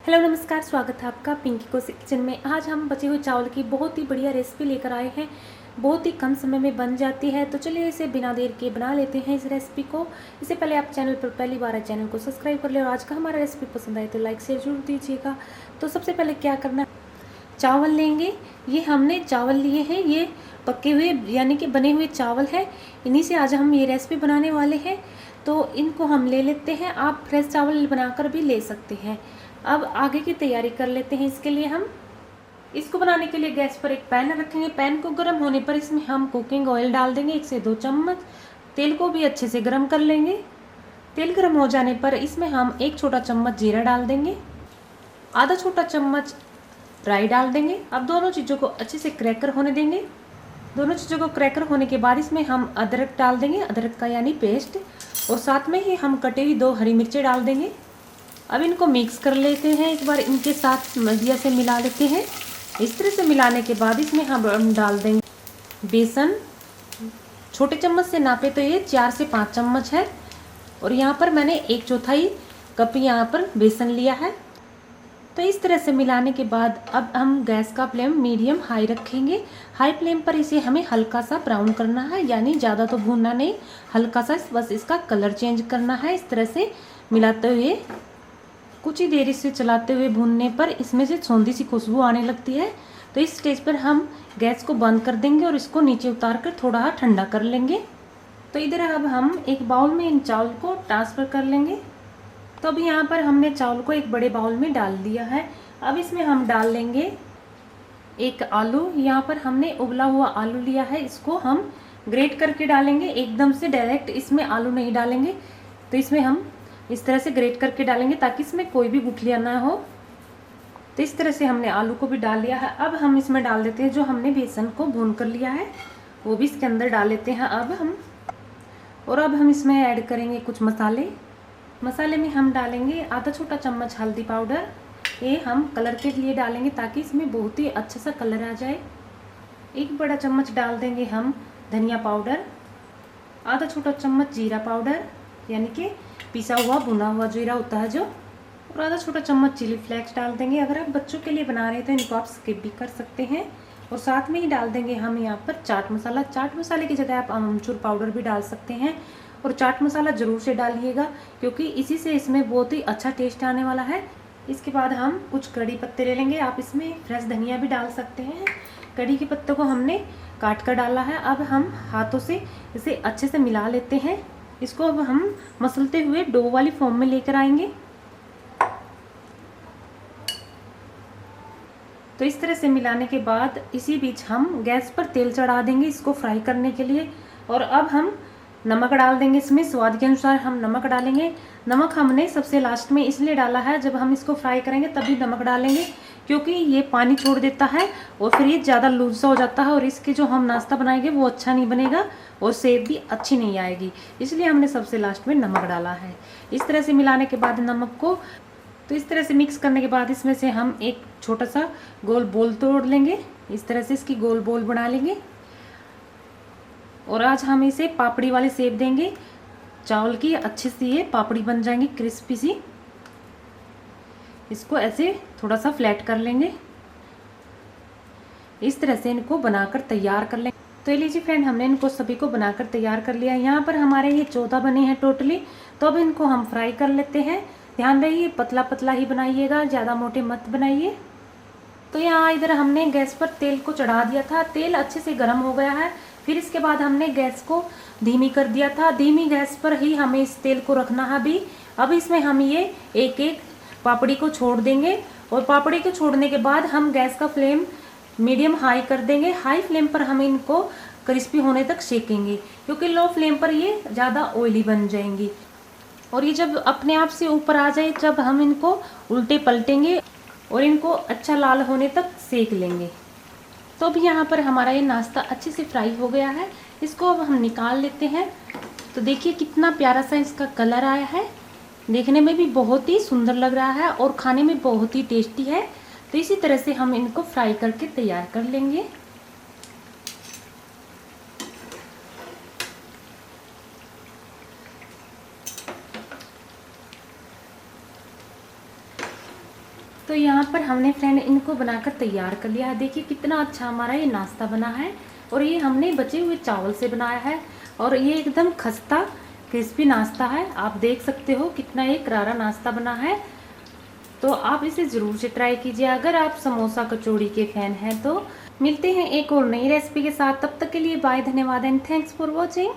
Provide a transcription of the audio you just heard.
Hello नमस्कार, स्वागत है आपका पिंकी कोसी किचन में। आज हम बचे हुए चावल की बहुत ही बढ़िया रेसिपी लेकर आए हैं। बहुत ही कम समय में बन जाती है, तो चलिए इसे बिना देर के बना लेते हैं इस रेसिपी को। इससे पहले आप चैनल पर पहली बार आए, चैनल को सब्सक्राइब कर ले और आज का हमारा रेसिपी पसंद आए तो लाइक शेयर जरूर दीजिएगा। तो सबसे पहले क्या करना है, चावल लेंगे। ये हमने चावल लिए हैं, ये पके हुए यानी कि बने हुए चावल हैं। इन्हीं से आज हम ये रेसिपी बनाने वाले हैं, तो इनको हम ले लेते हैं। आप फ्रेश चावल बनाकर भी ले सकते हैं। अब आगे की तैयारी कर लेते हैं। इसके लिए हम इसको बनाने के लिए गैस पर एक पैन रखेंगे। पैन को गर्म होने पर इसमें हम कुकिंग ऑयल डाल देंगे 1 से 2 चम्मच। तेल को भी अच्छे से गर्म कर लेंगे। तेल गर्म हो जाने पर इसमें हम 1 छोटा चम्मच जीरा डाल देंगे, आधा छोटा चम्मच राई डाल देंगे। अब दोनों चीज़ों को अच्छे से क्रैकर होने देंगे। दोनों चीज़ों को क्रैकर होने के बाद इसमें हम अदरक डाल देंगे, अदरक का यानी पेस्ट, और साथ में ही हम कटी हुई 2 हरी मिर्चें डाल देंगे। अब इनको मिक्स कर लेते हैं, एक बार इनके साथ मज़िया से मिला लेते हैं। इस तरह से मिलाने के बाद इसमें हम डाल देंगे बेसन। छोटे चम्मच से नापे तो ये 4 से 5 चम्मच है, और यहाँ पर मैंने 1/4 कप यहाँ पर बेसन लिया है। तो इस तरह से मिलाने के बाद अब हम गैस का फ्लेम मीडियम हाई रखेंगे। हाई फ्लेम पर इसे हमें हल्का सा ब्राउन करना है, यानी ज़्यादा तो भूनना नहीं, हल्का सा बस इसका कलर चेंज करना है। इस तरह से मिलाते हुए कुछ ही देर इसे चलाते हुए भूनने पर इसमें से सौंधी सी खुशबू आने लगती है। तो इस स्टेज पर हम गैस को बंद कर देंगे और इसको नीचे उतार कर थोड़ा ठंडा कर लेंगे। तो इधर अब हम एक बाउल में इन चावल को ट्रांसफ़र कर लेंगे। तो अभी यहाँ पर हमने चावल को एक बड़े बाउल में डाल दिया है। अब इसमें हम डाल लेंगे एक आलू। यहाँ पर हमने उबला हुआ आलू लिया है, इसको हम ग्रेट करके डालेंगे। एकदम से डायरेक्ट इसमें आलू नहीं डालेंगे, तो इसमें हम इस तरह से ग्रेट करके डालेंगे ताकि इसमें कोई भी गुठलियाँ ना हो। तो इस तरह से हमने आलू को भी डाल लिया है। अब हम इसमें डाल देते हैं जो हमने बेसन को भून कर लिया है, वो भी इसके अंदर डाल लेते हैं अब हम इसमें ऐड करेंगे कुछ मसाले। मसाले में हम डालेंगे आधा छोटा चम्मच हल्दी पाउडर। ये हम कलर के लिए डालेंगे ताकि इसमें बहुत ही अच्छा सा कलर आ जाए। 1 बड़ा चम्मच डाल देंगे हम धनिया पाउडर, आधा छोटा चम्मच जीरा पाउडर यानी कि पिसा हुआ भुना हुआ जीरा होता है जो, और आधा छोटा चम्मच चिली फ्लेक्स डाल देंगे। अगर आप बच्चों के लिए बना रहे हैं तो इनको आप स्किप भी कर सकते हैं। और साथ में ही डाल देंगे हम यहाँ पर चाट मसाला। चाट मसाले की जगह आप अमचूर पाउडर भी डाल सकते हैं, और चाट मसाला ज़रूर से डालिएगा क्योंकि इसी से इसमें बहुत ही अच्छा टेस्ट आने वाला है। इसके बाद हम कुछ कड़ी पत्ते ले लेंगे, आप इसमें फ्रेश धनिया भी डाल सकते हैं। कड़ी के पत्तों को हमने काट कर डाला है। अब हम हाथों से इसे अच्छे से मिला लेते हैं। इसको अब हम मसलते हुए डो वाली फॉर्म में लेकर आएंगे। तो इस तरह से मिलाने के बाद इसी बीच हम गैस पर तेल चढ़ा देंगे इसको फ्राई करने के लिए। और अब हम नमक डाल देंगे, इसमें स्वाद के अनुसार हम नमक डालेंगे। नमक हमने सबसे लास्ट में इसलिए डाला है, जब हम इसको फ्राई करेंगे तभी नमक डालेंगे, क्योंकि ये पानी छोड़ देता है और फिर ये ज़्यादा लूज सा हो जाता है, और इसके जो हम नाश्ता बनाएंगे वो अच्छा नहीं बनेगा और सेप भी अच्छी नहीं आएगी, इसलिए हमने सबसे लास्ट में नमक डाला है। इस तरह से मिलाने के बाद नमक को, तो इस तरह से मिक्स करने के बाद इसमें से हम एक छोटा सा गोल बोल तोड़ लेंगे। इस तरह से इसकी गोल बोल बना लेंगे, और आज हम इसे पापड़ी वाले शेप देंगे। चावल की अच्छी सी ये पापड़ी बन जाएंगी, क्रिस्पी सी। इसको ऐसे थोड़ा सा फ्लैट कर लेंगे। इस तरह से इनको बनाकर तैयार कर लेंगे। तो ये लीजिए फ्रेंड, हमने इनको सभी को बनाकर तैयार कर लिया। यहाँ पर हमारे ये 14 बने हैं टोटली। तो अब इनको हम फ्राई कर लेते हैं। ध्यान रहिए पतला पतला ही बनाइएगा, ज़्यादा मोटे मत बनाइए। तो यहाँ इधर हमने गैस पर तेल को चढ़ा दिया था, तेल अच्छे से गर्म हो गया है। फिर इसके बाद हमने गैस को धीमी कर दिया था। धीमी गैस पर ही हमें इस तेल को रखना है अभी। अब इसमें हम ये एक एक पापड़ी को छोड़ देंगे, और पापड़ी को छोड़ने के बाद हम गैस का फ्लेम मीडियम हाई कर देंगे। हाई फ्लेम पर हम इनको क्रिस्पी होने तक सेकेंगे, क्योंकि लो फ्लेम पर ये ज़्यादा ऑयली बन जाएंगी। और ये जब अपने आप से ऊपर आ जाए, जब हम इनको उल्टे पलटेंगे और इनको अच्छा लाल होने तक सेक लेंगे। तो अब यहाँ पर हमारा ये नाश्ता अच्छे से फ्राई हो गया है। इसको अब हम निकाल लेते हैं। तो देखिए कितना प्यारा सा इसका कलर आया है, देखने में भी बहुत ही सुंदर लग रहा है और खाने में बहुत ही टेस्टी है। तो इसी तरह से हम इनको फ्राई करके तैयार कर लेंगे। तो यहाँ पर हमने फ्रेंड इनको बनाकर तैयार कर लिया है। देखिए कितना अच्छा हमारा ये नाश्ता बना है और ये हमने बचे हुए चावल से बनाया है और ये एकदम खस्ता क्रिस्पी नाश्ता है। आप देख सकते हो कितना ये करारा नाश्ता बना है। तो आप इसे ज़रूर से ट्राई कीजिए अगर आप समोसा कचौड़ी के फैन हैं तो। मिलते हैं एक और नई रेसिपी के साथ, तब तक के लिए बाय, धन्यवाद एंड थैंक्स फॉर वॉचिंग।